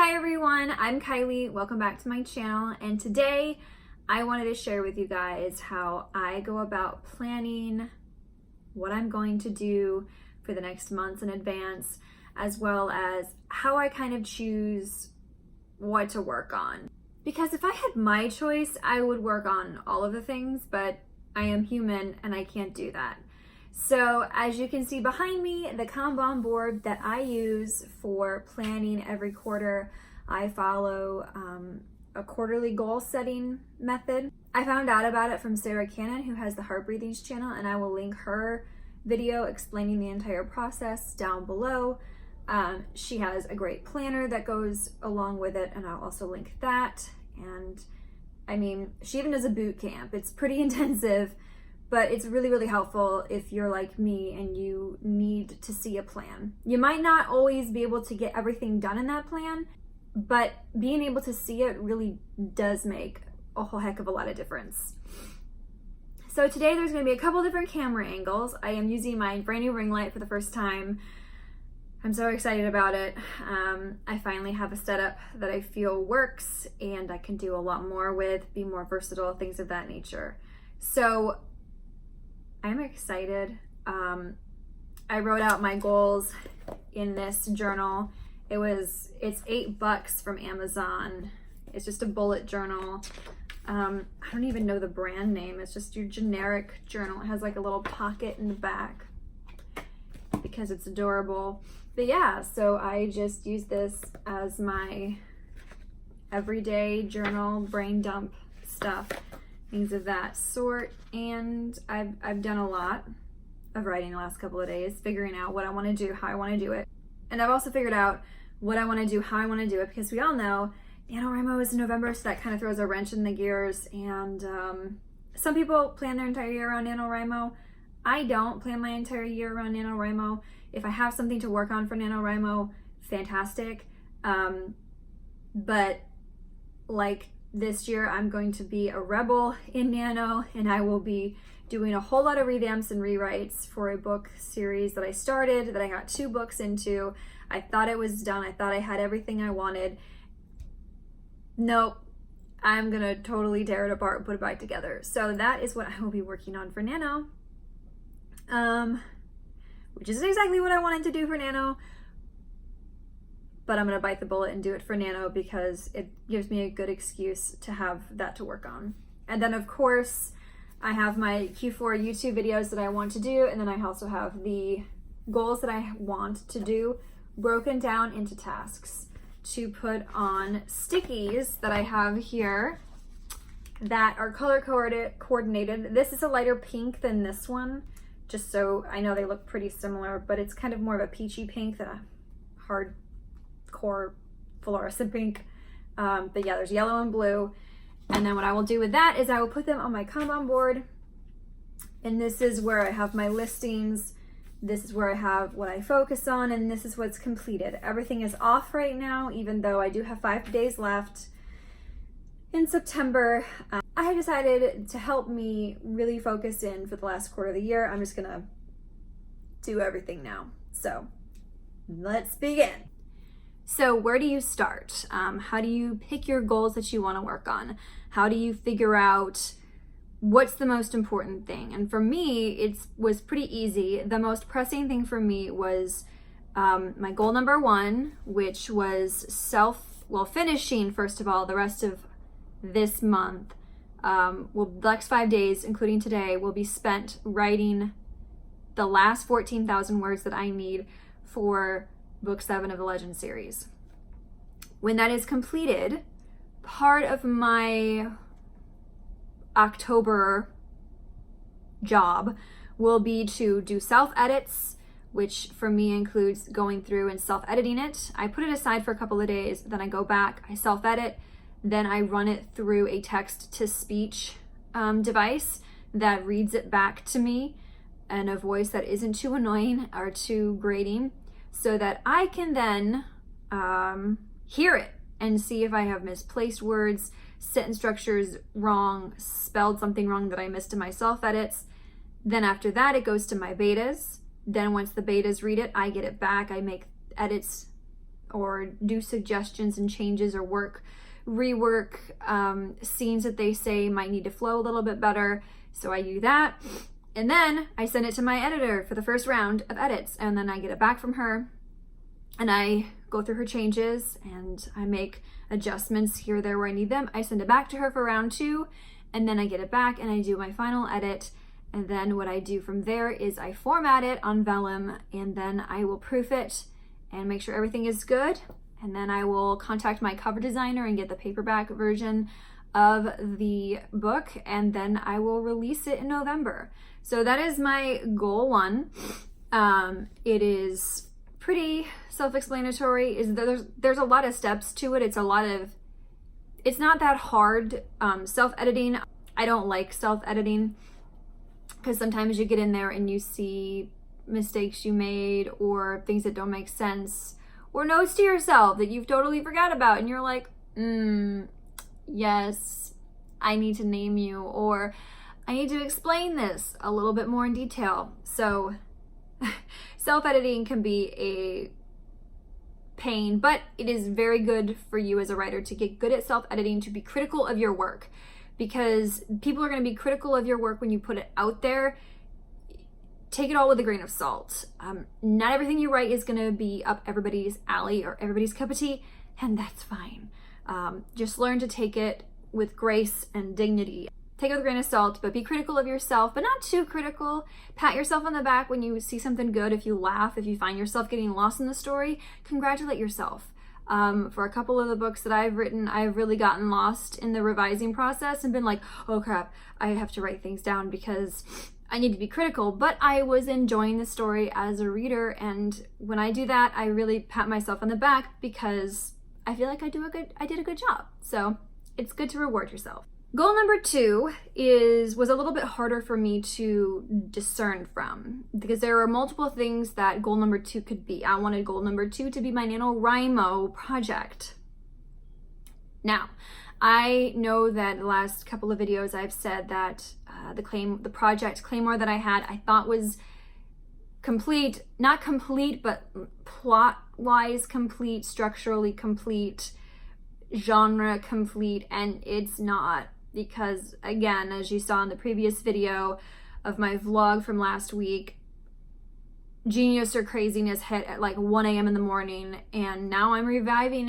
Hi everyone, I'm Kylie. Welcome back to my channel, and today I wanted to share with you guys how I go about planning what I'm going to do for the next months in advance, as well as how I kind of choose what to work on. Because if I had my choice, I would work on all of the things, but I am human and I can't do that. So as you can see behind me, the Kanban board that I use for planning every quarter, I follow a quarterly goal setting method. I found out about it from Sarah Cannon, who has the Heartbreathings channel, and I will link her video explaining the entire process down below. She has a great planner that goes along with it, and I'll also link that. And I mean, she even does a boot camp. It's pretty intensive, but it's really, really helpful if you're like me and you need to see a plan. You might not always be able to get everything done in that plan, but being able to see it really does make a whole heck of a lot of difference. So today there's going to be a couple different camera angles. I am using my brand new ring light for the first time. I'm so excited about it. I finally have a setup that I feel works and I can do a lot more with, be more versatile, things of that nature. So I'm excited. I wrote out my goals in this journal. It's $8 from Amazon. It's just a bullet journal. I don't even know the brand name. It's just your generic journal. It has like a little pocket in the back because it's adorable. But yeah, so I just use this as my everyday journal, brain dump stuff, things of that sort. And I've done a lot of writing the last couple of days, figuring out what I want to do, how I want to do it. And I've also figured out what I want to do, how I want to do it, because we all know Nanowrimo is in November, so that kind of throws a wrench in the gears. And some people plan their entire year around Nanowrimo. I don't plan my entire year around Nanowrimo. If I have something to work on for Nanowrimo, fantastic. But like this year, I'm going to be a rebel in Nano, and I will be doing a whole lot of revamps and rewrites for a book series that I started, that I got 2 books into. I thought it was done. I thought I had everything I wanted. Nope. I'm gonna totally tear it apart and put it back together. So that is what I will be working on for Nano. Which is exactly what I wanted to do for Nano. But I'm gonna bite the bullet and do it for Nano because it gives me a good excuse to have that to work on. And then of course, I have my Q4 YouTube videos that I want to do, and then I also have the goals that I want to do broken down into tasks to put on stickies that I have here that are color coordinated. This is a lighter pink than this one, just so I know they look pretty similar, but it's kind of more of a peachy pink than a hardcore fluorescent pink. But yeah, there's yellow and blue. And then what I will do with that is I will put them on my Kanban board. And this is where I have my listings. This is where I have what I focus on, and this is what's completed. Everything is off right now, even though I do have 5 days left in September. I have decided to help me really focus in for the last quarter of the year. I'm just gonna do everything now. So let's begin. So where do you start? How do you pick your goals that you want to work on? How do you figure out what's the most important thing? And for me, it was pretty easy. The most pressing thing for me was my goal number 1, which was finishing, first of all, the rest of this month. The next 5 days, including today, will be spent writing the last 14,000 words that I need for book 7 of the Legend series. When that is completed, part of my October job will be to do self-edits, which for me includes going through and self-editing it. I put it aside for a couple of days, then I go back, I self-edit, then I run it through a text-to-speech device that reads it back to me in a voice that isn't too annoying or too grating, so that I can then hear it and see if I have misplaced words, sentence structures wrong, spelled something wrong that I missed in my self-edits. Then after that, it goes to my betas. Then once the betas read it, I get it back. I make edits or do suggestions and changes or rework scenes that they say might need to flow a little bit better. So I do that. And then I send it to my editor for the first round of edits. And then I get it back from her and I go through her changes and I make adjustments here or there where I need them. I send it back to her for round 2, and then I get it back and I do my final edit. And then what I do from there is I format it on vellum, and then I will proof it and make sure everything is good. And then I will contact my cover designer and get the paperback version of the book, and then I will release it in November. So that is my goal 1. It is pretty self-explanatory. There's a lot of steps to it. It's not that hard. Self-editing, I don't like self-editing because sometimes you get in there and you see mistakes you made or things that don't make sense or notes to yourself that you've totally forgot about, and you're like, yes, I need to name you, or I need to explain this a little bit more in detail. So self-editing can be a pain, but it is very good for you as a writer to get good at self-editing, to be critical of your work, because people are going to be critical of your work when you put it out there. Take it all with a grain of salt. Not everything you write is going to be up everybody's alley or everybody's cup of tea, and that's fine. Just learn to take it with grace and dignity. Take it with a grain of salt, but be critical of yourself, but not too critical. Pat yourself on the back when you see something good. If you laugh, if you find yourself getting lost in the story, congratulate yourself. For a couple of the books that I've written, I've really gotten lost in the revising process and been like, oh crap, I have to write things down because I need to be critical, but I was enjoying the story as a reader. And when I do that, I really pat myself on the back because I feel like I did a good job. So it's good to reward yourself. Goal number 2 was a little bit harder for me to discern from, because there are multiple things that goal number 2 could be. I wanted goal number 2 to be my Nanowrimo project. Not I know that the last couple of videos I've said that the project Claymore that I had, I thought was complete, not complete, but plot-wise complete, structurally complete, genre complete, and it's not, because again, as you saw in the previous video of my vlog from last week, genius or craziness hit at like 1 a.m. in the morning, and now I'm revamping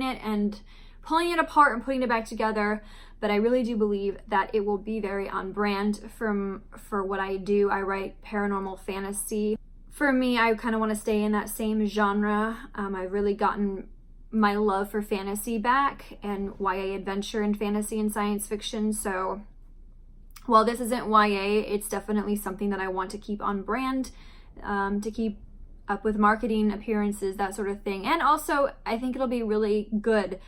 it and pulling it apart and putting it back together. But I really do believe that it will be very on brand for what I do. I write paranormal fantasy. For me, I kind of want to stay in that same genre. I've really gotten my love for fantasy back, and YA adventure and fantasy and science fiction. So while this isn't YA, it's definitely something that I want to keep on brand, to keep up with marketing, appearances, that sort of thing. And also, I think it'll be really good.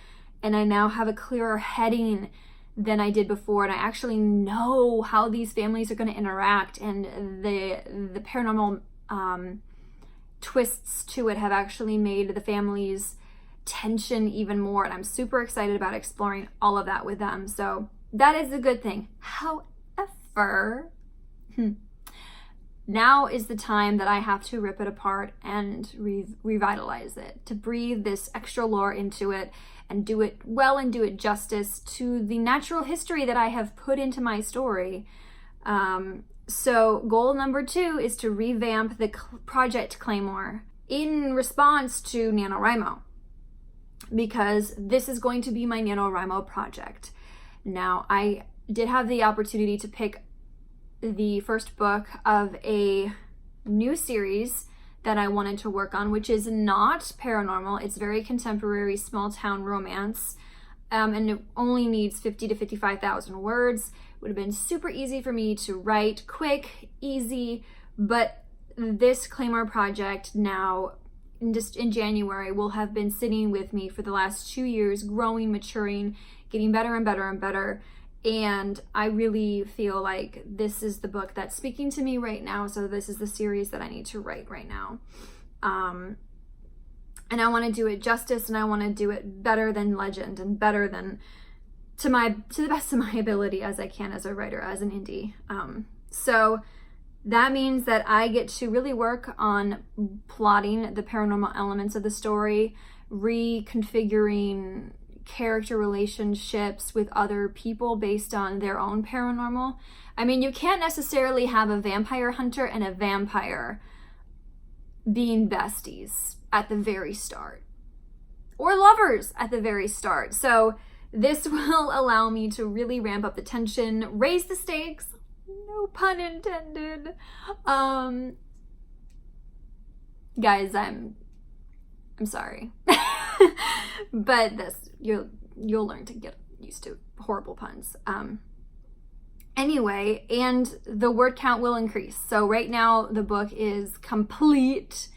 And I now have a clearer heading than I did before, and I actually know how these families are going to interact, and the paranormal twists to it have actually made the families' tension even more, and I'm super excited about exploring all of that with them. So that is a good thing. However, now is the time that I have to rip it apart and revitalize it, to breathe this extra lore into it and do it well and do it justice to the natural history that I have put into my story. So goal number 2 is to revamp the project Claymore in response to Nanowrimo, because this is going to be my Nanowrimo project. Now, I did have the opportunity to pick the first book of a new series that I wanted to work on, which is not paranormal. It's very contemporary, small town romance, and it only needs 50 to 55,000 words. It would have been super easy for me to write, quick, easy, but this Claymore project now, in January, will have been sitting with me for the last 2 years, growing, maturing, getting better and better and better. And I really feel like this is the book that's speaking to me right now. So this is the series that I need to write right now. And I want to do it justice, and I want to do it better than legend, and better than to the best of my ability as I can as a writer, as an indie. So that means that I get to really work on plotting the paranormal elements of the story, reconfiguring character relationships with other people based on their own paranormal. I mean, you can't necessarily have a vampire hunter and a vampire being besties at the very start, or lovers at the very start. So this will allow me to really ramp up the tension, raise the stakes, no pun intended. Guys, I'm sorry. But this, you'll learn to get used to horrible puns. Anyway, and the word count will increase. So right now the book is complete.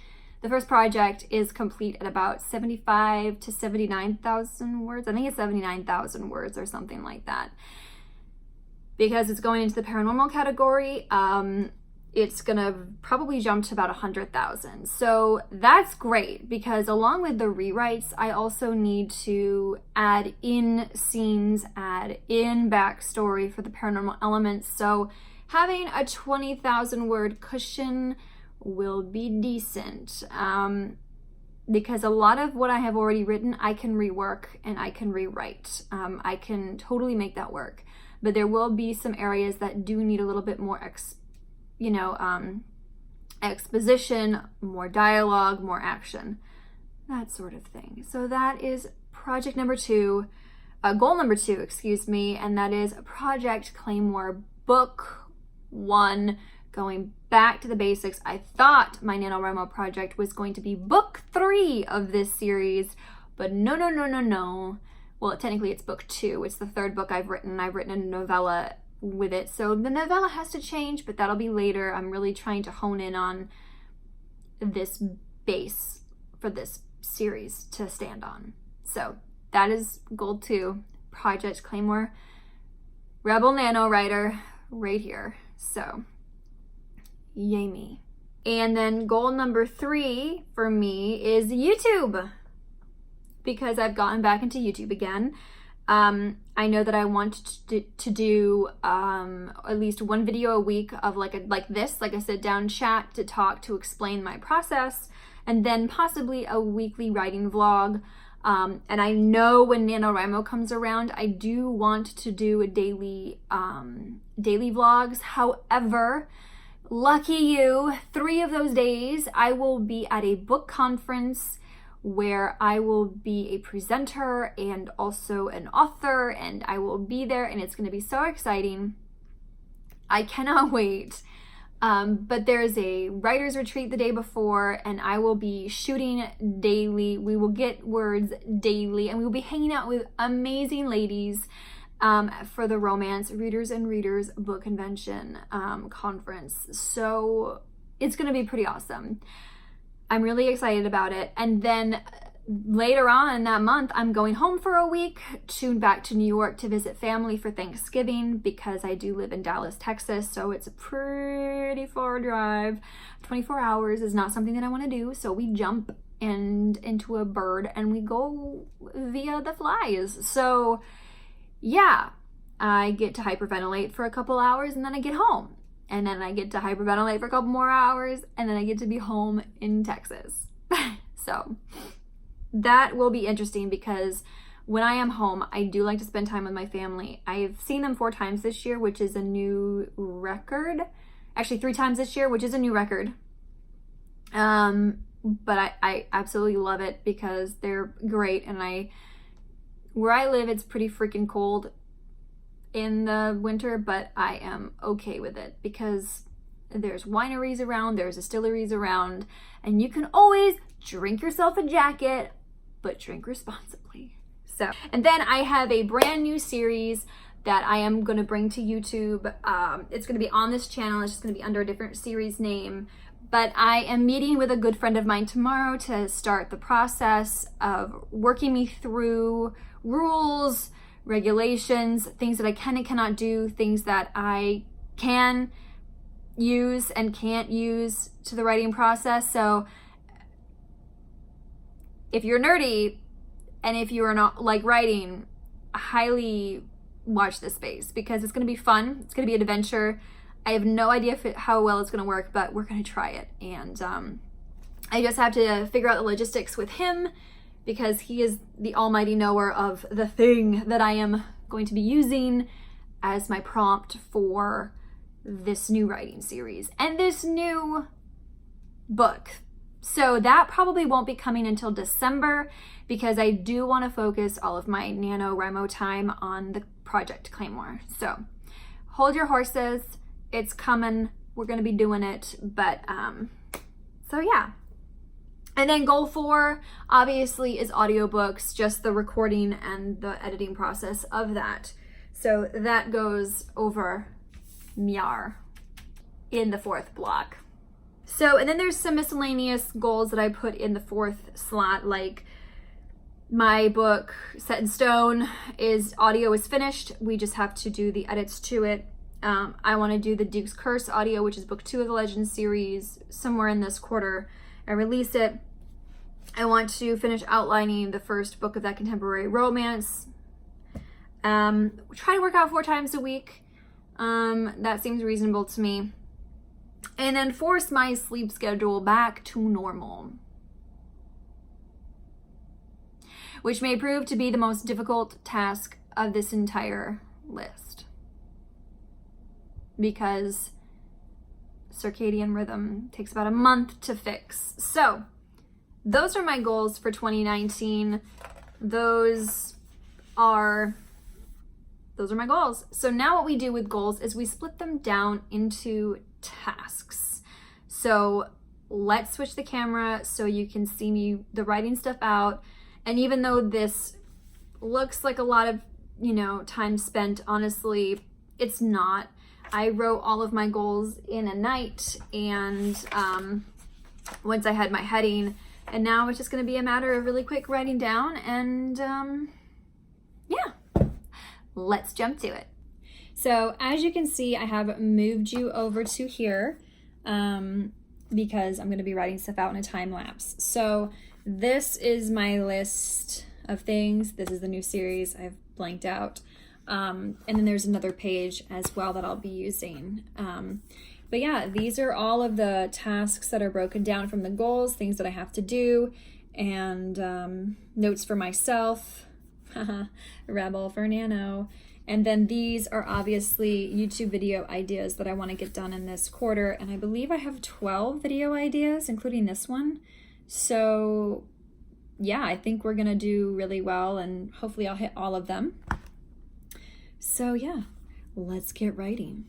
The first project is complete at about 75 to 79,000 words. I think it's 79,000 words or something like that. Because it's going into the paranormal category, it's gonna probably jump to about 100,000. So that's great, because along with the rewrites, I also need to add in scenes, add in backstory for the paranormal elements. So having a 20,000 word cushion will be decent, because a lot of what I have already written, I can rework and I can rewrite. I can totally make that work, but there will be some areas that do need a little bit more exposition, more dialogue, more action, that sort of thing. So that is project number 2, goal number 2, excuse me, and that is Project Claymore Book 1, going back to the basics. I thought my Nanowrimo project was going to be book 3 of this series, but no. Well, technically it's book 2. It's the 3rd book I've written. I've written a novella with it, so the novella has to change, but that'll be later. I'm really trying to hone in on this base for this series to stand on. So that is goal 2, Project Claymore Rebel Nano Writer right here. So yay me. And then goal number 3 for me is YouTube, because I've gotten back into YouTube again. I know that I want to do at least one video a week of like a sit down chat to talk, to explain my process, and then possibly a weekly writing vlog. And I know when Nanowrimo comes around, I do want to do a daily vlogs. However, lucky you, 3 of those days I will be at a book conference where I will be a presenter and also an author, and I will be there, and it's going to be so exciting. I cannot wait. But there's a writer's retreat the day before, and I will be shooting daily. We will get words daily, and we will be hanging out with amazing ladies for the Romance Readers and Readers Book Convention conference. So it's going to be pretty awesome. I'm really excited about it. And then later on in that month, I'm going home for a week, back to New York to visit family for Thanksgiving, because I do live in Dallas, Texas, so it's a pretty far drive. 24 hours is not something that I want to do, so we jump into a bird and we go via the flies. So yeah, I get to hyperventilate for a couple hours, and then I get home. And then I get to hyperventilate for a couple more hours, and then I get to be home in Texas. So that will be interesting, because when I am home, I do like to spend time with my family. I've seen them 4 times this year, which is a new record. Actually, 3 times this year, which is a new record. But I absolutely love it, because they're great. And where I live, it's pretty freaking cold in the winter, but I am okay with it, because there's wineries around, there's distilleries around, and you can always drink yourself a jacket, but drink responsibly. So, and then I have a brand new series that I am going to bring to YouTube. It's going to be on this channel. It's just going to be under a different series name, but I am meeting with a good friend of mine tomorrow to start the process of working me through rules, regulations, things that I can and cannot do, things that I can use and can't use to the writing process. So if you're nerdy and if you are not like writing, highly watch this space, because it's going to be fun. It's going to be an adventure. I have no idea how well it's going to work, but we're going to try it. And I just have to figure out the logistics with him, because he is the almighty knower of the thing that I am going to be using as my prompt for this new writing series and this new book. So that probably won't be coming until December, because I do want to focus all of my NaNoWriMo time on the Project Claymore. So hold your horses, it's coming, we're going to be doing it. But so yeah. And then goal 4 obviously is audiobooks, just the recording and the editing process of that. So that goes over Miar in the 4th block. So, and then there's some miscellaneous goals that I put in the 4th slot, like my book Set in Stone audio is finished. We just have to do the edits to it. I want to do the Duke's Curse audio, which is book 2 of the Legends series, somewhere in this quarter and release it. I want to finish outlining the first book of that contemporary romance. Try to work out 4 times a week. That seems reasonable to me. And then force my sleep schedule back to normal, which may prove to be the most difficult task of this entire list, because circadian rhythm takes about a month to fix. So those are my goals for 2019. Those are my goals. So now what we do with goals is we split them down into tasks. So let's switch the camera so you can see me writing stuff out. And even though this looks like a lot of, time spent, honestly, it's not. I wrote all of my goals in a night, and once I had my heading, and now it's just going to be a matter of really quick writing down, and yeah, let's jump to it. So as you can see, I have moved you over to here because I'm going to be writing stuff out in a time lapse. So this is my list of things. This is the new series I've blanked out. And then there's another page as well that I'll be using. But yeah, these are all of the tasks that are broken down from the goals, things that I have to do, and notes for myself, rebel for Nano. And then these are obviously YouTube video ideas that I want to get done in this quarter. And I believe I have 12 video ideas, including this one. So yeah, I think we're going to do really well, and hopefully I'll hit all of them. So yeah, let's get writing.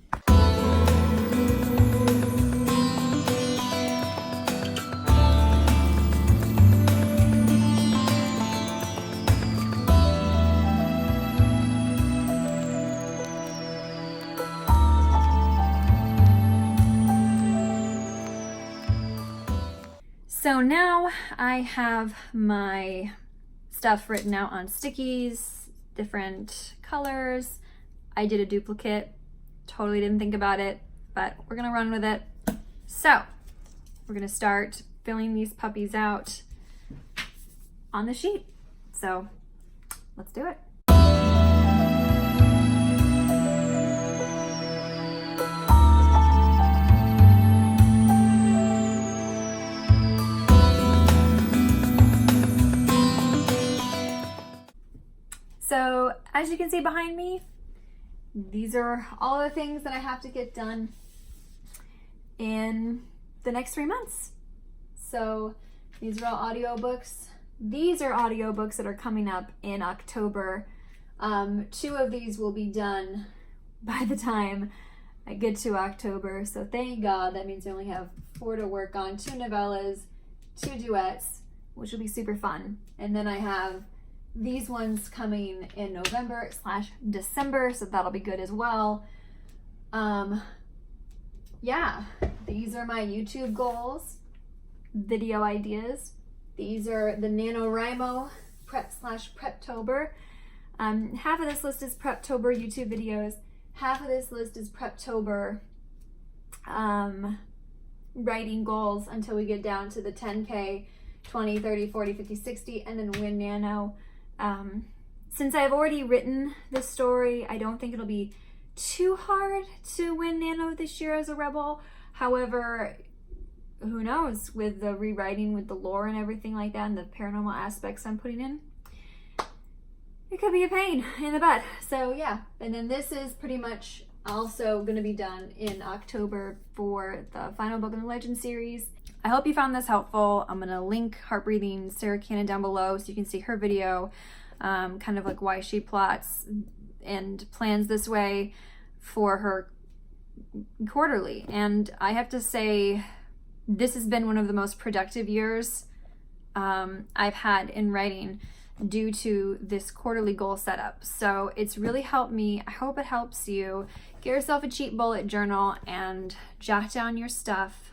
So now I have my stuff written out on stickies, different colors. I did a duplicate, totally didn't think about it, but we're gonna run with it. So we're gonna start filling these puppies out on the sheet. So let's do it. So as you can see behind me, these are all the things that I have to get done in the next 3 months. So these are all audiobooks. These are audiobooks that are coming up in October. 2 of these will be done by the time I get to October. So thank God, that means I only have 4 to work on, 2 novellas, 2 duets, which will be super fun. And then I have these ones coming in November/December, so that'll be good as well. Yeah, these are my YouTube goals, video ideas. These are the NaNoWrimo prep/PrepTober. Half of this list is PrepTober YouTube videos. Half of this list is PrepTober writing goals until we get down to the 10K, 20, 30, 40, 50, 60, and then win Nano. Since I've already written this story, I don't think it'll be too hard to win Nano this year as a rebel. However, who knows, with the rewriting, with the lore and everything like that, and the paranormal aspects I'm putting in, it could be a pain in the butt. So yeah, and then this is pretty much also going to be done in October for the final book in the Legend series. I hope you found this helpful. I'm going to link Heartbreathing Sarah Cannon down below so you can see her video, kind of like why she plots and plans this way for her quarterly. And I have to say, this has been one of the most productive years I've had in writing due to this quarterly goal setup. So it's really helped me. I hope it helps you. Get yourself a cheap bullet journal and jot down your stuff,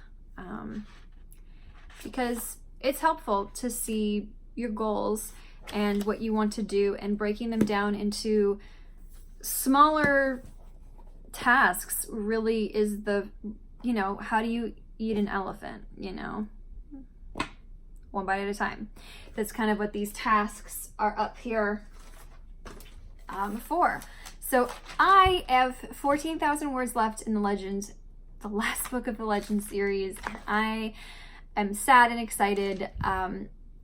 because it's helpful to see your goals and what you want to do, and breaking them down into smaller tasks really is the, you know, how do you eat an elephant, you know, one bite at a time. That's kind of what these tasks are up here for. So I have 14,000 words left in the Legend, the last book of the Legend series. I am sad and excited.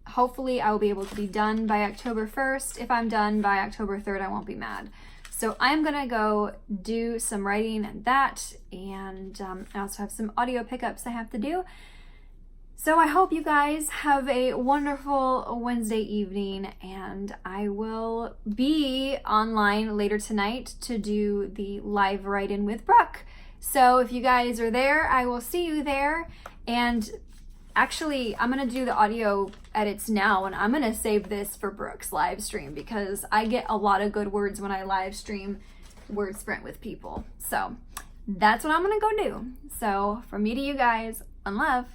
Hopefully I will be able to be done by October 1st. If I'm done by October 3rd, I won't be mad. So I'm gonna go do some writing and that, and I also have some audio pickups I have to do. So I hope you guys have a wonderful Wednesday evening, and I will be online later tonight to do the live write-in with Brooke. So if you guys are there, I will see you there. And actually, I'm gonna do the audio edits now, and I'm gonna save this for Brooke's live stream, because I get a lot of good words when I live stream Word Sprint with people. So that's what I'm gonna go do. So from me to you guys, one love.